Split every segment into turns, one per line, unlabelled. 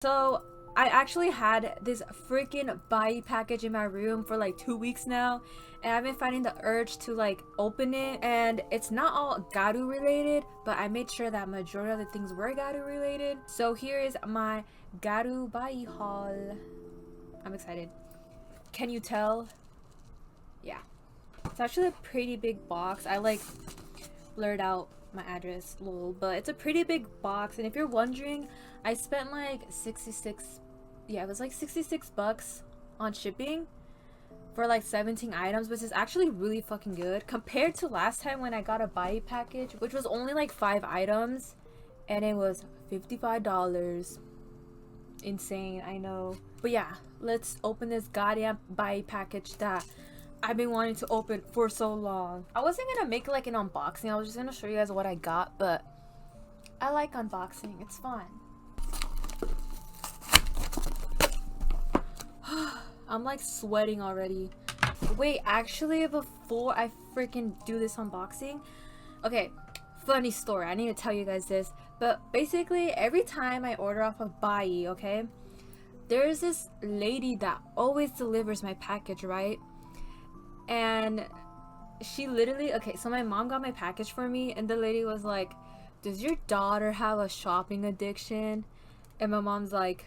So I actually had this freaking buyee package in my room for like 2 weeks now, and I've been finding the urge to like open it. And it's not all gyaru related, but I made sure that majority of the things were gyaru related. So here is my gyaru buyee haul. I'm excited. Can you tell? Yeah, it's actually a pretty big box. I like blurred out my address, lol, but it's a pretty big box. And if you're wondering, I spent like 66, yeah, it was like 66 bucks on shipping for like 17 items, which is actually really fucking good compared to last time when I got a buyee package, which was only like 5 items and it was $55. Insane, I know. But yeah, let's open this goddamn buyee package that I've been wanting to open for so long. I wasn't gonna make like an unboxing, I was just gonna show you guys what I got, but I like unboxing, it's fun. I'm like sweating already. Wait, actually before I freaking do this unboxing, okay, funny story, I need to tell you guys this, but basically every time I order off of buyee, okay, there's this lady that always delivers my package, right? And she literally, okay, so my mom got my package for me and the lady was like, does your daughter have a shopping addiction? And my mom's like,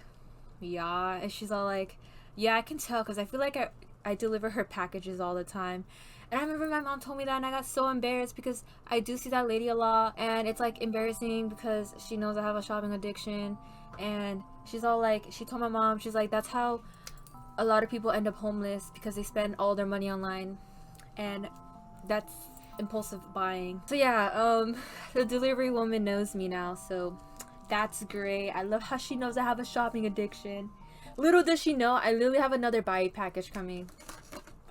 yeah. And she's all like, yeah, I can tell because I feel like I deliver her packages all the time. And I remember my mom told me that and I got so embarrassed because I do see that lady a lot and it's like embarrassing because she knows I have a shopping addiction. And she's all like, she told my mom, she's like, that's how a lot of people end up homeless because they spend all their money online, and that's impulsive buying. So yeah, the delivery woman knows me now, so that's great. I love how she knows I have a shopping addiction. Little does she know, I literally have another buyee package coming.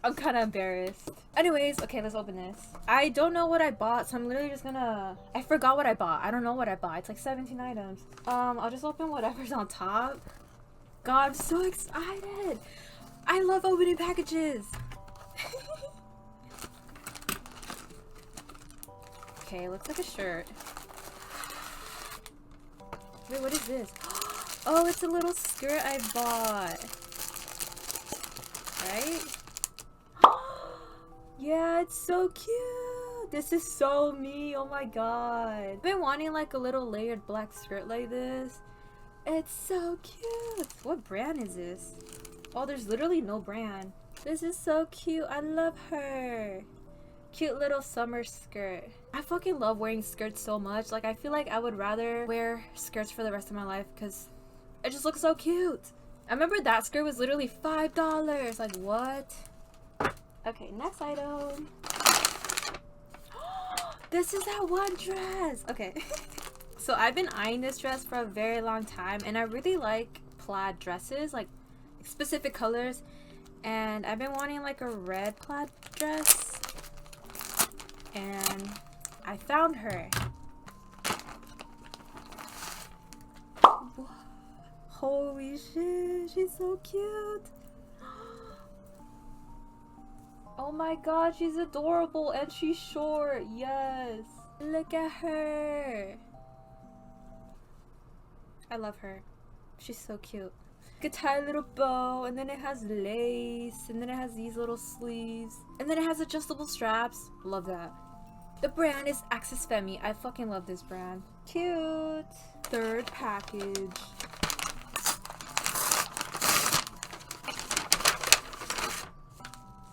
I'm kind of embarrassed. Anyways, okay, let's open this. I don't know what I bought, so I'm literally just gonna... I forgot what I bought. I don't know what I bought. It's like 17 items. I'll just open whatever's on top. God, I'm so excited. I love opening packages. Okay, looks like a shirt. Wait, what is this? Oh, it's a little skirt I bought. Right? Yeah, it's so cute. This is so me. Oh my god. I've been wanting like a little layered black skirt like this. It's so cute. What brand is this? Oh, there's literally no brand. This is so cute. I love her. Cute little summer skirt. I fucking love wearing skirts so much. Like, I feel like I would rather wear skirts for the rest of my life because it just looks so cute. I remember that skirt was literally $5. Like, what? Okay, next item. This is that one dress. Okay. So I've been eyeing this dress for a very long time and I really like plaid dresses, like specific colors, and I've been wanting like a red plaid dress and I found her. Holy shit, she's so cute. Oh my god, she's adorable and she's short. Yes, look at her. I love her. She's so cute. You could tie a little bow, and then it has lace, and then it has these little sleeves, and then it has adjustable straps. Love that. The brand is Access Femi. I fucking love this brand. Cute. Third package.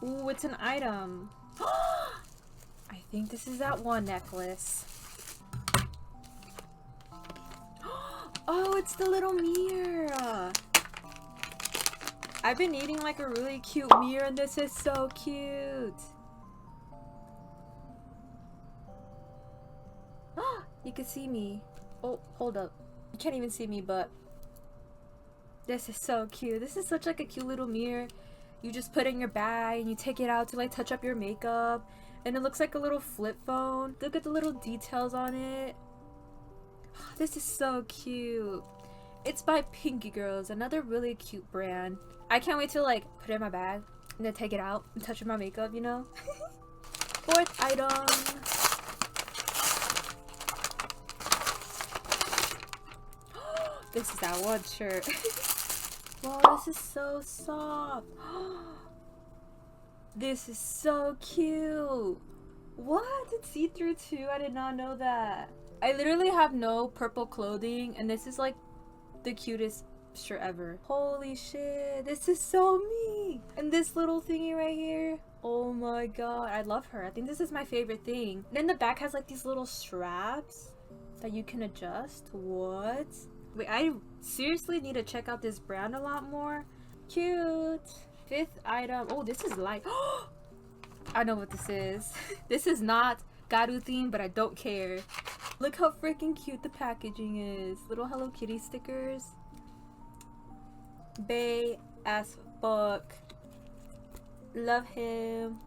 Ooh, it's an item. I think this is that one necklace. Oh, it's the little mirror. I've been needing like a really cute mirror and this is so cute. You can see me. Oh, hold up. You can't even see me, but this is so cute. This is such like a cute little mirror. You just put it in your bag and you take it out to like touch up your makeup. And it looks like a little flip phone. Look at the little details on it. This is so cute. It's by Pinky Girls, another really cute brand. I can't wait to like put it in my bag and then take it out and touch up my makeup, you know? Fourth item. This is that one shirt. Wow, this is so soft. This is so cute. What? It's see-through too? I did not know that. I literally have no purple clothing, and this is like the cutest shirt ever. Holy shit, this is so me. And this little thingy right here. Oh my god, I love her. I think this is my favorite thing. Then the back has like these little straps that you can adjust. What? Wait, I seriously need to check out this brand a lot more. Cute. Fifth item. Oh, this is light. I know what this is. This is not gyaru theme, but I don't care. Look how freaking cute the packaging is. Little Hello Kitty stickers. Bae as fuck. Love him.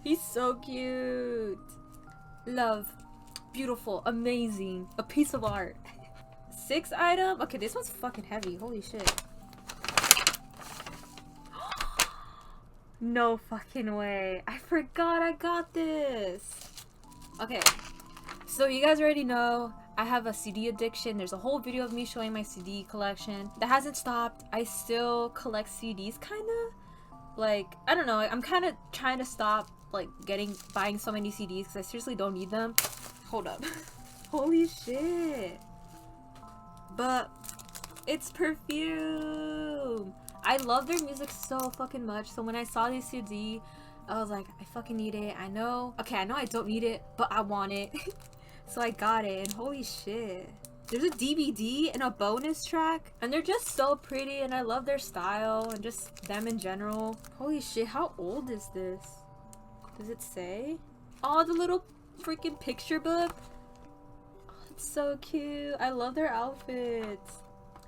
He's so cute. Love. Beautiful. Amazing. A piece of art. Sixth item. Okay, this one's fucking heavy. Holy shit. No fucking way. I forgot I got this. Okay. So you guys already know I have a CD addiction. There's a whole video of me showing my CD collection. That hasn't stopped. I still collect CDs kinda. Like, I don't know. I'm kind of trying to stop like buying so many CDs because I seriously don't need them. Hold up. Holy shit. But it's perfume. I love their music so fucking much. So when I saw this CD, I was like, I fucking need it. I know. Okay, I know I don't need it, but I want it. So I got it, and holy shit. There's a DVD and a bonus track, and they're just so pretty, and I love their style and just them in general. Holy shit, how old is this? Does it say? Oh, the little freaking picture book. Oh, it's so cute. I love their outfits.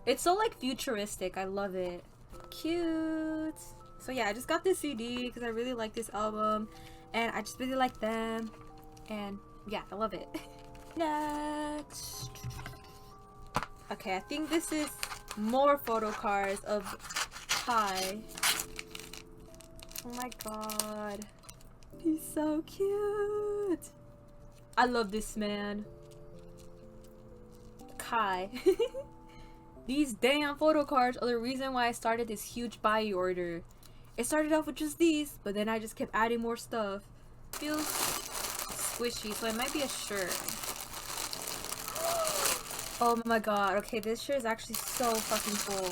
It's so like futuristic. I love it. Cute. So yeah, I just got this CD because I really like this album, and I just really like them, and yeah, I love it. Next. Okay, I think this is more photo cards of Kai. Oh my god. He's so cute. I love this man. Kai. These damn photo cards are the reason why I started this huge buyee order. It started off with just these, but then I just kept adding more stuff. Feels squishy, so it might be a shirt. Oh my god, okay, this shirt is actually so fucking cool.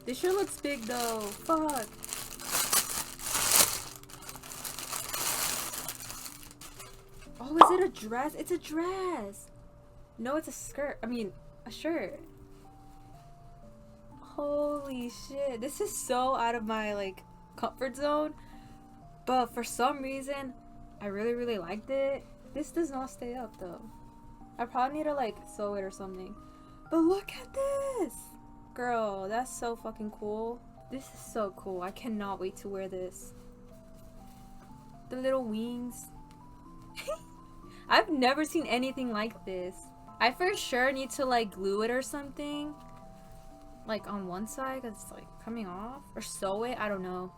This shirt looks big though, fuck. Oh, is it a dress? It's a dress! No, it's a skirt. I mean, a shirt. Holy shit, this is so out of my, like, comfort zone. But for some reason, I really liked it. This does not stay up though. I probably need to like sew it or something. But look at this! Girl, that's so fucking cool. This is so cool. I cannot wait to wear this. The little wings. I've never seen anything like this. I for sure need to like glue it or something. Like on one side because it's like coming off. Or sew it. I don't know.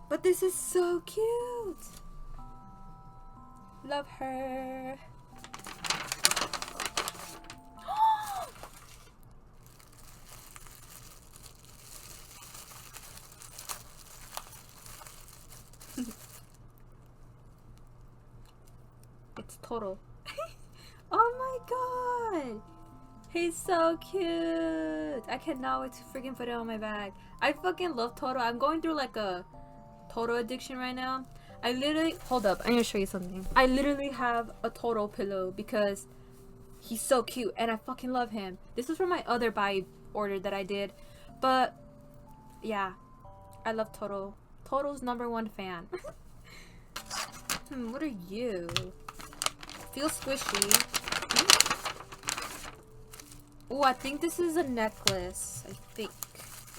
But this is so cute. Love her. It's Toro. Oh my god. He's so cute. I cannot wait to freaking put it on my bag. I fucking love Toro. I'm going through like a Toro addiction right now. I literally, hold up, I'm gonna show you something. I literally have a Toro pillow because he's so cute and I fucking love him. This is from my other buy order that I did, but yeah, I love Toro. Toro's #1 fan. What are you? Feels squishy. Oh, I think this is a necklace. I think.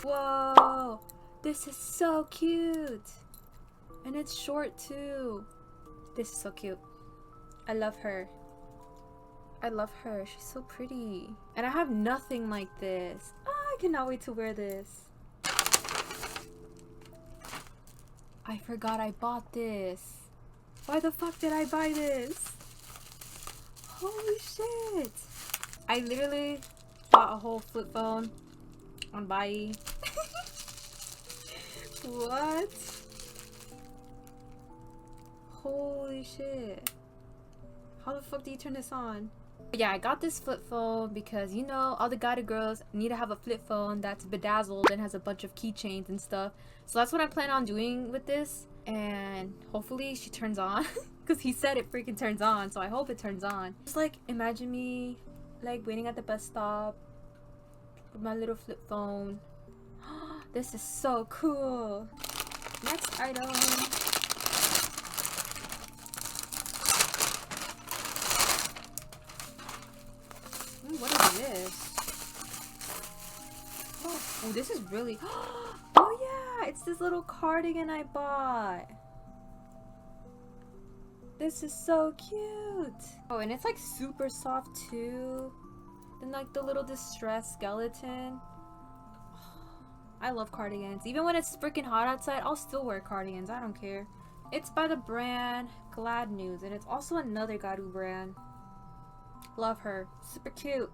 Whoa, this is so cute. And it's short too. This is so cute. I love her. I love her. She's so pretty. And I have nothing like this. Oh, I cannot wait to wear this. I forgot I bought this. Why the fuck did I buy this? Holy shit! I literally bought a whole flip phone on buyee. What? Holy shit. How the fuck do you turn this on? Yeah, I got this flip phone because, you know, all the gyaru girls need to have a flip phone that's bedazzled and has a bunch of keychains and stuff. So that's what I plan on doing with this. And hopefully she turns on. Because he said it freaking turns on, so I hope it turns on. Just like, imagine me, like, waiting at the bus stop with my little flip phone. This is so cool. Next item. What is this? Oh, this is really... Oh yeah, it's this little cardigan I bought. This is so cute. Oh, and it's like super soft too. And like the little distressed skeleton. I love cardigans. Even when it's freaking hot outside, I'll still wear cardigans. I don't care. It's by the brand Glad News, and it's also another gyaru brand. Love her. Super cute.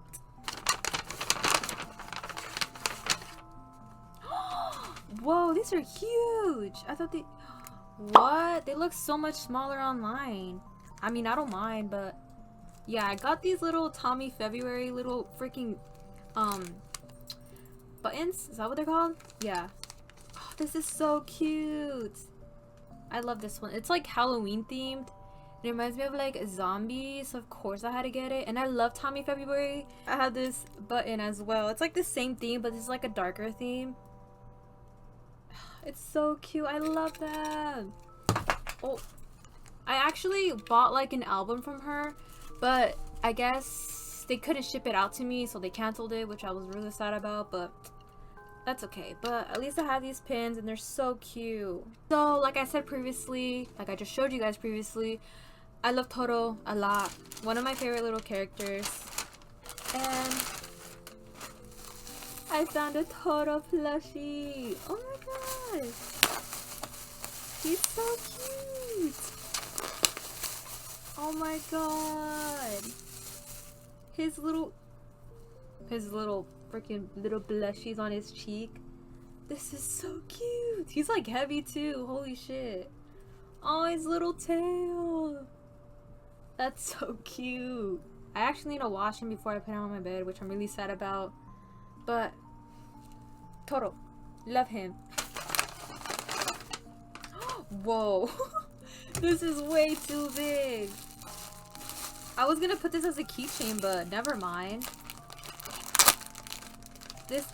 Whoa, these are huge. I thought they... What? They look so much smaller online. I mean, I don't mind, but... Yeah, I got these little Tommy February little freaking... buttons? Is that what they're called? Yeah. Oh, this is so cute. I love this one. It's like Halloween themed. It reminds me of like zombies, so of course I had to get it. And I love Tommy February. I have this button as well. It's like the same theme, but it's like a darker theme. It's so cute. I love that. Oh, I actually bought like an album from her, but I guess they couldn't ship it out to me, so they canceled it, which I was really sad about, but that's okay. But at least I have these pins and they're so cute. So like I said previously, like I just showed you guys previously, I love Toro a lot. One of my favorite little characters. And I found a Toro plushie. Oh my gosh. He's so cute. Oh my god. His little freaking little blushies on his cheek. This is so cute. He's like heavy too. Holy shit. Oh, his little tail. That's so cute. I actually need to wash him before I put him on my bed, which I'm really sad about. But Toro, love him. Whoa. This is way too big. I was gonna put this as a keychain, but never mind. This,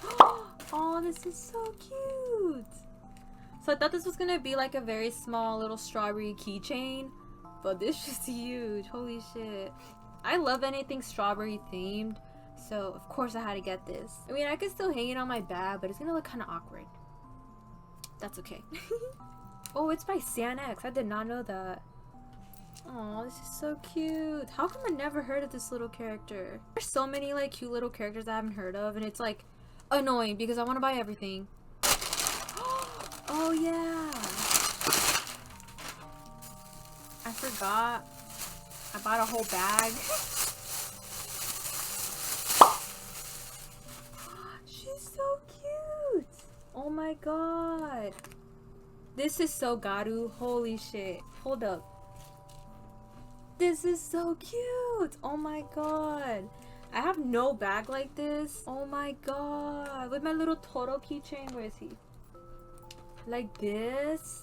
oh, this is so cute. So I thought this was gonna be like a very small little strawberry keychain, but this is huge. Holy shit. I love anything strawberry themed, so of course I had to get this. I mean, I could still hang it on my bag, but it's gonna look kind of awkward. That's okay. Oh, it's by San X. I did not know that. Oh, this is so cute. How come I never heard of this little character? There's so many like cute little characters I haven't heard of, and it's like annoying because I want to buy everything. Oh yeah. I forgot. I bought a whole bag. She's so cute. Oh my god. This is so gyaru. Holy shit. Hold up. This is so cute. Oh my god. I have no bag like this. Oh my god. With my little Toro keychain. Where is he? Like this.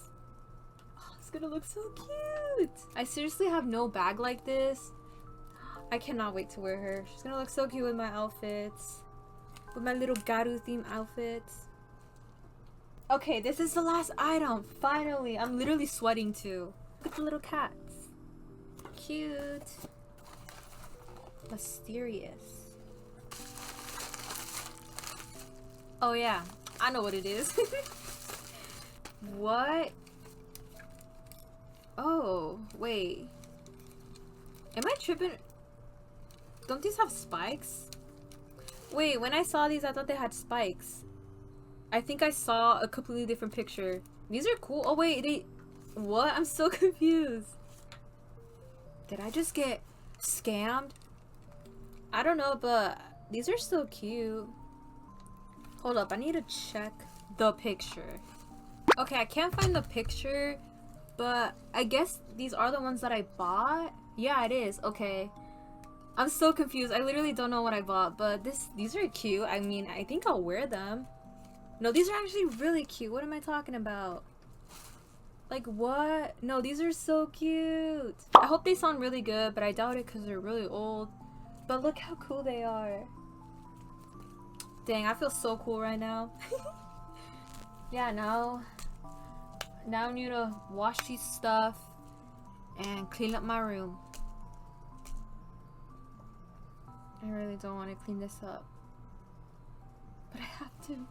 Oh, it's gonna look so cute. I seriously have no bag like this. I cannot wait to wear her. She's gonna look so cute with my outfits. With my little gyaru theme outfits. Okay, this is the last item. Finally. I'm literally sweating too. Look at the little cats. Cute. Mysterious. Oh yeah, I know what it is. What? Oh, wait. Am I tripping? Don't these have spikes? Wait, when I saw these, I thought they had spikes. I think I saw a completely different picture. These are cool. Oh wait, they... What? I'm so confused. Did I just get scammed? I don't know, but these are so cute. Hold up, I need to check the picture. Okay, I can't find the picture, but I guess these are the ones that I bought. Yeah, it is. Okay. I'm so confused. I literally don't know what I bought, but these are cute. I mean, I think I'll wear them. No, these are actually really cute. What am I talking about? Like, what? No, these are so cute. I hope they sound really good, but I doubt it because they're really old. But look how cool they are. Dang, I feel so cool right now. Yeah, now I need to wash these stuff and clean up my room. I really don't want to clean this up, but I have to.